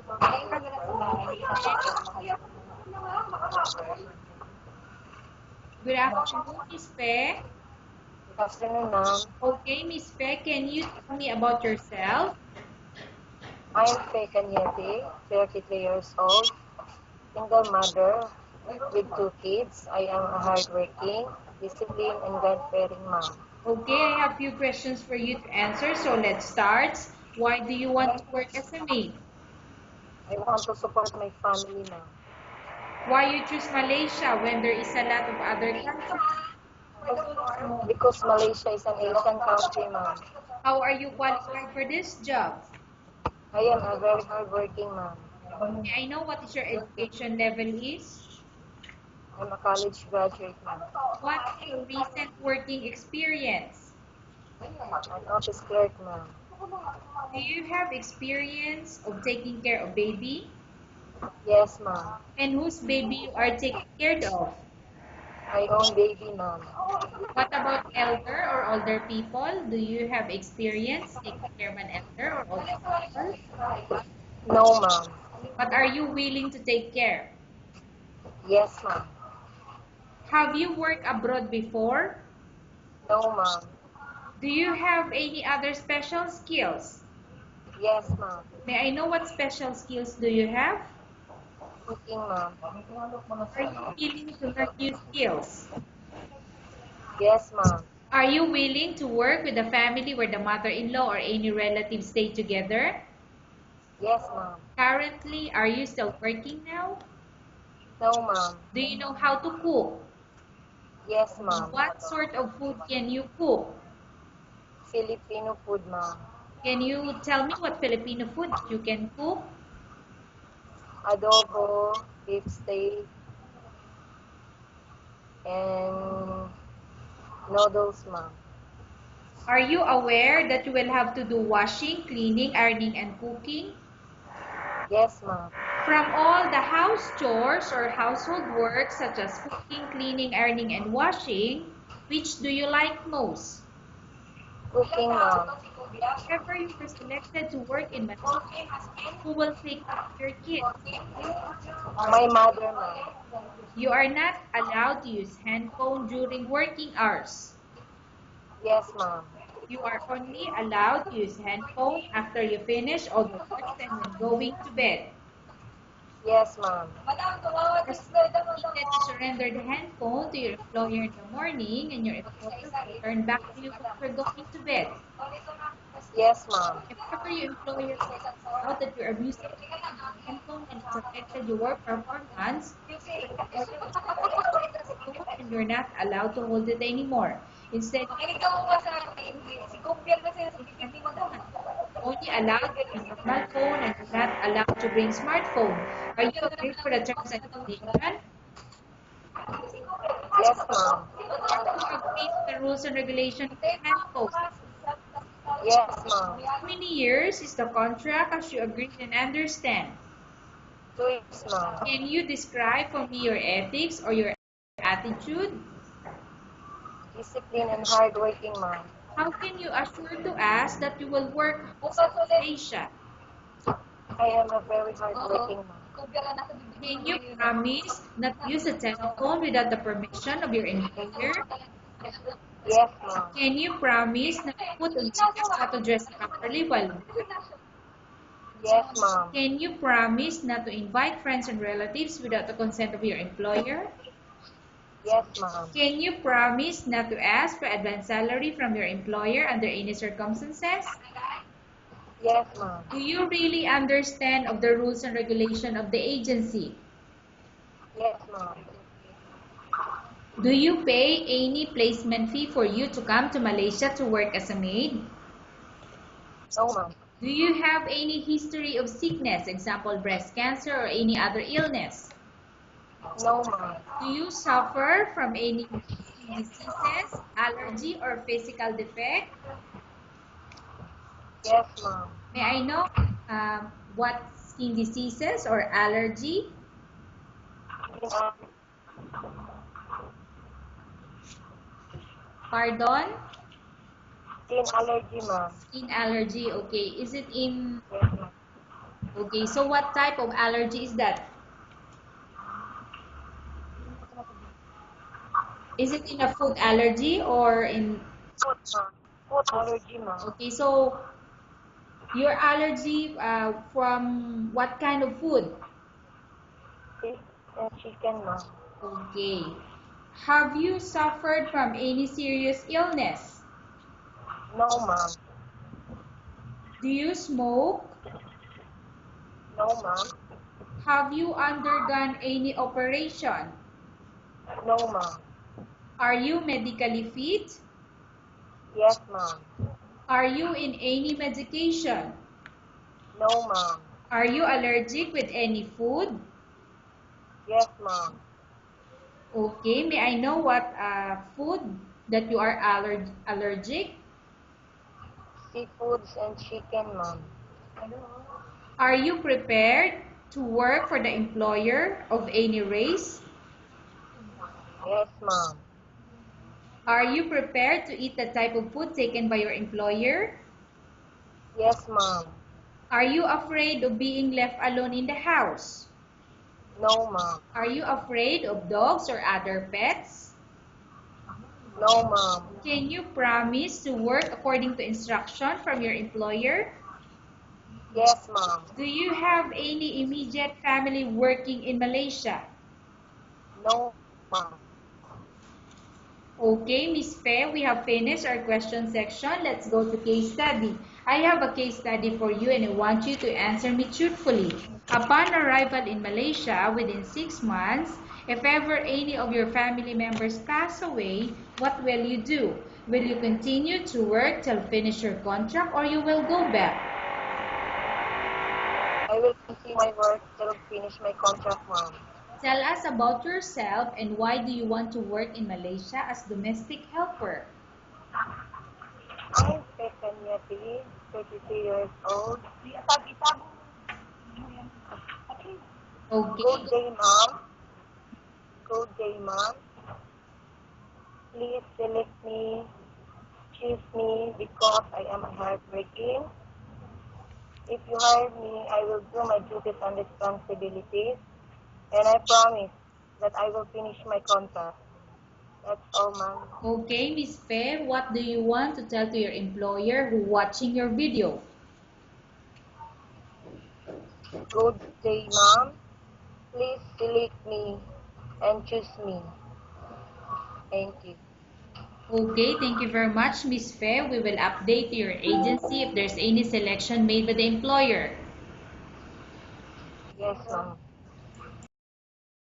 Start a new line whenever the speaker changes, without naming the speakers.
Good afternoon, Miss Pe.
Good afternoon, ma'am.
Okay, Miss Pe, can you tell me about yourself?
I'm Faye Cañete, 33 years old, single mother with 2 kids. I am a hardworking, disciplined, and God-fearing mom.
Okay, I have a few questions for you to answer, so let's start. Why do you want to work as a maid?
I want to support my family, ma'am.
Why you choose Malaysia when there is a lot of other countries?
Because Malaysia is an Asian country, ma'am.
How are you qualified for this job?
I am a very hardworking ma'am.
May I know what is your education level is?
I'm a college graduate, ma'am.
What is your recent working experience?
An office clerk, ma'am.
Do you have experience of taking care of baby?
Yes, ma'am.
And whose baby you are taking care of?
My own baby, ma'am.
What about elder or older people? Do you have experience taking care of an elder or older people?
No, ma'am.
But are you willing to take care?
Yes, ma'am.
Have you worked abroad before?
No, ma'am.
Do you have any other special skills?
Yes, ma'am.
May I know what special skills do you have?
Cooking, ma'am.
Are you willing to learn new skills?
Yes, ma'am.
Are you willing to work with a family where the mother-in-law or any relatives stay together?
Yes, ma'am.
Currently, are you still working now?
No, ma'am.
Do you know how to cook?
Yes, ma'am.
What sort of food can you cook?
Filipino food, ma'am.
Can you tell me what Filipino food you can cook?
Adobo, beef steak, and noodles, ma'am.
Are you aware that you will have to do washing, cleaning, ironing, and cooking?
Yes, ma'am.
From all the house chores or household work such as cooking, cleaning, ironing, and washing, which do you like most?
Cooking, ma'am.
If ever you were selected to work in Malaysia, who will take care of your kids?
My mother, ma'am.
You are not allowed to use handphone during working hours.
Yes, ma'am.
You are only allowed to use handphone after you finish all the work and when going to bed.
Yes, ma'am.
Needed to surrender the handphone to your employer in the morning and your employer will return back to you when you're going to bed.
Yes, ma'am.
If ever your employer finds out that you're abusing the handphone and it's affected your work performance, and you're not allowed to hold it anymore. Instead, only allowed to use normal phone and you're not allowed to bring smartphone. Are you agree for the terms and conditions?
Yes, ma'am.
Are you agree to the rules and regulations of the handphone?
Yes, ma'am.
How many years is the contract as you agreed and understand?
2 years, ma'am.
Can you describe for me your ethics or your attitude?
Discipline and hardworking, ma'am.
How can you assure to us that you will work hard in Asia?
I am a very hardworking ma'am.
Can you promise not to use a telephone without the permission of your employer?
Yes, ma'am.
Can you promise not to put on makeup, not to dress properly while working?
Yes, ma'am.
Can you promise not to invite friends and relatives without the consent of your employer?
Yes, ma'am.
Can you promise not to ask for advance salary from your employer under any circumstances?
Yes, ma'am.
Do you really understand of the rules and regulation of the agency?
Yes, ma'am.
Do you pay any placement fee for you to come to Malaysia to work as a maid?
No, ma'am.
Do you have any history of sickness, example breast cancer or any other illness?
No, ma'am.
Do you suffer from any diseases, allergy, or physical defect?
Yes, ma'am.
May I know what skin diseases or allergy? Pardon?
Skin allergy, ma'am.
Skin allergy, okay. Is it in...
Yes, ma'am.
Okay. Okay, so what type of allergy is that? Is it in a food allergy or in...
Food, ma'am. Food allergy, ma'am.
Okay, so your allergy from what kind of food?
Fish and chicken, ma'am.
Okay. Have you suffered from any serious illness?
No, ma'am.
Do you smoke?
No, ma'am.
Have you undergone any operation?
No, ma'am.
Are you medically fit?
Yes, ma'am.
Are you in any medication?
No, ma'am.
Are you allergic with any food?
Yes, ma'am.
Okay, may I know what food that you are allergic?
Seafoods and chicken, ma'am.
Are you prepared to work for the employer of any race?
Yes, ma'am.
Are you prepared to eat the type of food taken by your employer?
Yes, ma'am.
Are you afraid of being left alone in the house?
No, ma'am.
Are you afraid of dogs or other pets?
No, ma'am.
Can you promise to work according to instruction from your employer?
Yes, ma'am.
Do you have any immediate family working in Malaysia?
No, ma'am.
Okay, Miss Faye, we have finished our question section. Let's go to case study. I have a case study for you and I want you to answer me truthfully. Upon arrival in Malaysia within 6 months, if ever any of your family members pass away, what will you do? Will you continue to work till finish your contract or you will go back?
I will continue my work till finish my contract, ma'am.
Tell us about yourself and why do you want to work in Malaysia as domestic helper?
I'm Pekanyati, 33 years old.
Okay.
Good day, ma'am. Good day, ma'am. Please select me, choose me because I am hardworking. If you hire me, I will do my duties and responsibilities, and I promise that I will finish my contract. That's all, ma'am.
Okay, Miss Fair, what do you want to tell to your employer who watching your video?
Good day, ma'am. Please select me and choose me. Thank you.
Okay, thank you very much, Miss Fair. We will update your agency if there's any selection made by the employer.
Yes, ma'am.